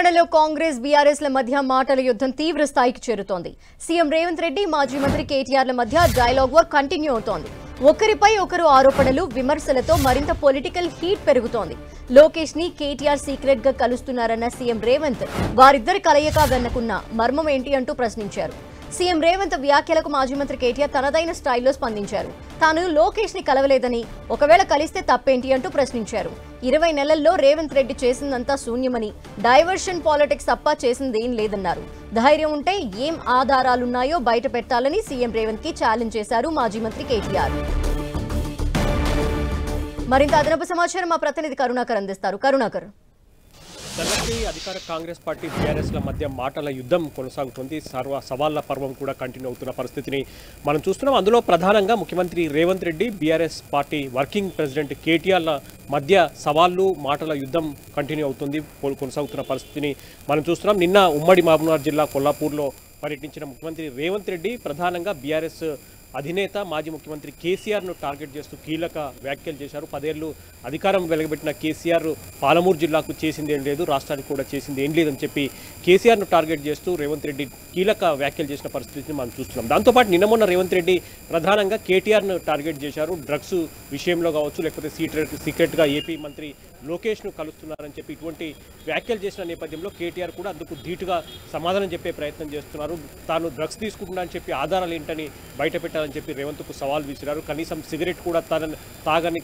తెలంగాణలో కాంగ్రెస్ బీఆర్ఎస్ ల మధ్య మాటల యుద్ధం తీవ్ర స్థాయికి చేరుతోంది. సీఎం రేవంత్ రెడ్డి మాజీ మంత్రి కేటీఆర్ల మధ్య డైలాగ్ వార్ కంటిన్యూ అవుతోంది. ఒకరిపై ఒకరు ఆరోపణలు విమర్శలతో మరింత పొలిటికల్ హీట్ పెరుగుతోంది. లోకేష్ ని కేటీఆర్ సీక్రెట్ గా కలుస్తున్నారన్న సీఎం రేవంత్ వారిద్దరి కలయిక వెన్నకున్న మర్మం ఏంటి అంటూ ప్రశ్నించారు. సీఎం రేవంత్ వ్యాఖ్యలకు మాజీ మంత్రి కేటీఆర్ తనదైన స్టైల్లో స్పందించారు. తాను లోకేష్ ని కలవలేదని, ఒకవేళ కలిస్తే తప్పేంటి అంటూ ప్రశ్నించారు. 20 నెలల్లో రేవంత్ రెడ్డి చేసిందంతా శూన్యమని, డైవర్షన్ పాలిటిక్స్ తప్ప చేసిందేం లేదన్నారు. ధైర్యం ఉంటే ఏం ఆధారాలున్నాయో బయట పెట్టాలని సీఎం రేవంత్ కి ఛాలెంజ్ చేశారు మాజీ మంత్రి కేటీఆర్. మరింత అదనపు సమాచారం మా ప్రతినిధి కరుణాకర్ అందిస్తారు. కరుణాకర్, తెలంగాణ అధికార కాంగ్రెస్ పార్టీ బీఆర్ఎస్ల మధ్య మాటల యుద్ధం కొనసాగుతుంది. సవాళ్ల పర్వం కూడా కంటిన్యూ అవుతున్న పరిస్థితిని మనం చూస్తున్నాం. అందులో ప్రధానంగా ముఖ్యమంత్రి Revanth Reddy, BRS party working president కేటీఆర్ల మధ్య సవాళ్లు, మాటల యుద్ధం కంటిన్యూ అవుతుంది, కొనసాగుతున్న పరిస్థితిని మనం చూస్తున్నాం. నిన్న ఉమ్మడి మహబూబ్నగర్ జిల్లా కొల్లాపూర్లో పర్యటించిన ముఖ్యమంత్రి రేవంత్ రెడ్డి ప్రధానంగా బీఆర్ఎస్ అధినేత మాజీ ముఖ్యమంత్రి కేసీఆర్ను టార్గెట్ చేస్తూ కీలక వ్యాఖ్యలు చేశారు. 10 ఏళ్లు అధికారం వెలగబెట్టిన కేసీఆర్ పాలమూరు జిల్లాకు చేసింది ఏం లేదు, రాష్ట్రానికి కూడా చేసింది ఏం లేదని చెప్పి కేసీఆర్ను టార్గెట్ చేస్తూ రేవంత్ రెడ్డి కీలక వ్యాఖ్యలు చేసిన పరిస్థితిని మనం చూస్తున్నాం. దాంతోపాటు నిన్న మొన్న రేవంత్ రెడ్డి ప్రధానంగా కేటీఆర్ను టార్గెట్ చేశారు. డ్రగ్స్ విషయంలో కావచ్చు, లేకపోతే సీక్రెట్గా ఏపీ మంత్రి లోకేష్ను కలుస్తున్నారని చెప్పి ఇటువంటి వ్యాఖ్యలు చేసిన నేపథ్యంలో కేటీఆర్ కూడా అందుకు ధీటుగా సమాధానం చెప్పే ప్రయత్నం చేస్తున్నారు. తాను డ్రగ్స్ తీసుకుంటున్నా అని చెప్పి ఆధారాలు ఏంటని బయట పెట్టాలని చెప్పి రేవంత్కు సవాల్ విసిరారు. కనీసం సిగరెట్ కూడా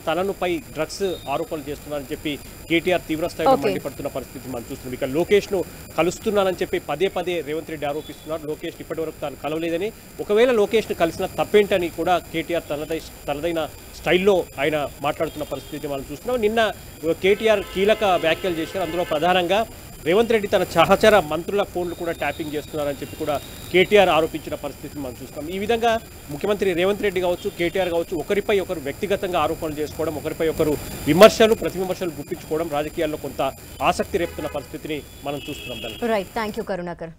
తనను పై డ్రగ్స్ ఆరోపణలు చేస్తున్నారని చెప్పి కేటీఆర్ తీవ్రస్థాయిలో మండిపడుతున్న పరిస్థితి మనం చూస్తున్నాం. ఇక లోకేష్ను కలుస్తున్నానని చెప్పి పదే రేవంత్ రెడ్డి ఆరోపిస్తున్నారు. లోకేష్ ఇప్పటివరకు తాను కలవలేదని, ఒకవేళ లోకేష్ను కలిసిన తప్పేంటని కూడా కేటీఆర్ తనదైన స్టైల్లో ఆయన మాట్లాడుతున్న పరిస్థితి మనం చూస్తున్నాం. నిన్న కేటీఆర్ కీలక వ్యాఖ్యలు చేశారు. అందులో ప్రధానంగా రేవంత్ రెడ్డి తన సహచర మంత్రుల ఫోన్లు కూడా ట్యాపింగ్ చేస్తున్నారని చెప్పి కూడా కేటీఆర్ ఆరోపించిన పరిస్థితిని మనం చూస్తాం. ఈ విధంగా ముఖ్యమంత్రి రేవంత్ రెడ్డి కావచ్చు, కేటీఆర్ కావచ్చు, ఒకరిపై ఒకరు వ్యక్తిగతంగా ఆరోపణలు చేసుకోవడం, ఒకరిపై ఒకరు ప్రతి విమర్శలు గుప్పించుకోవడం రాజకీయాల్లో కొంత ఆసక్తి రేపుతున్న పరిస్థితిని మనం చూస్తున్నాం. Right, thank you Karunakar.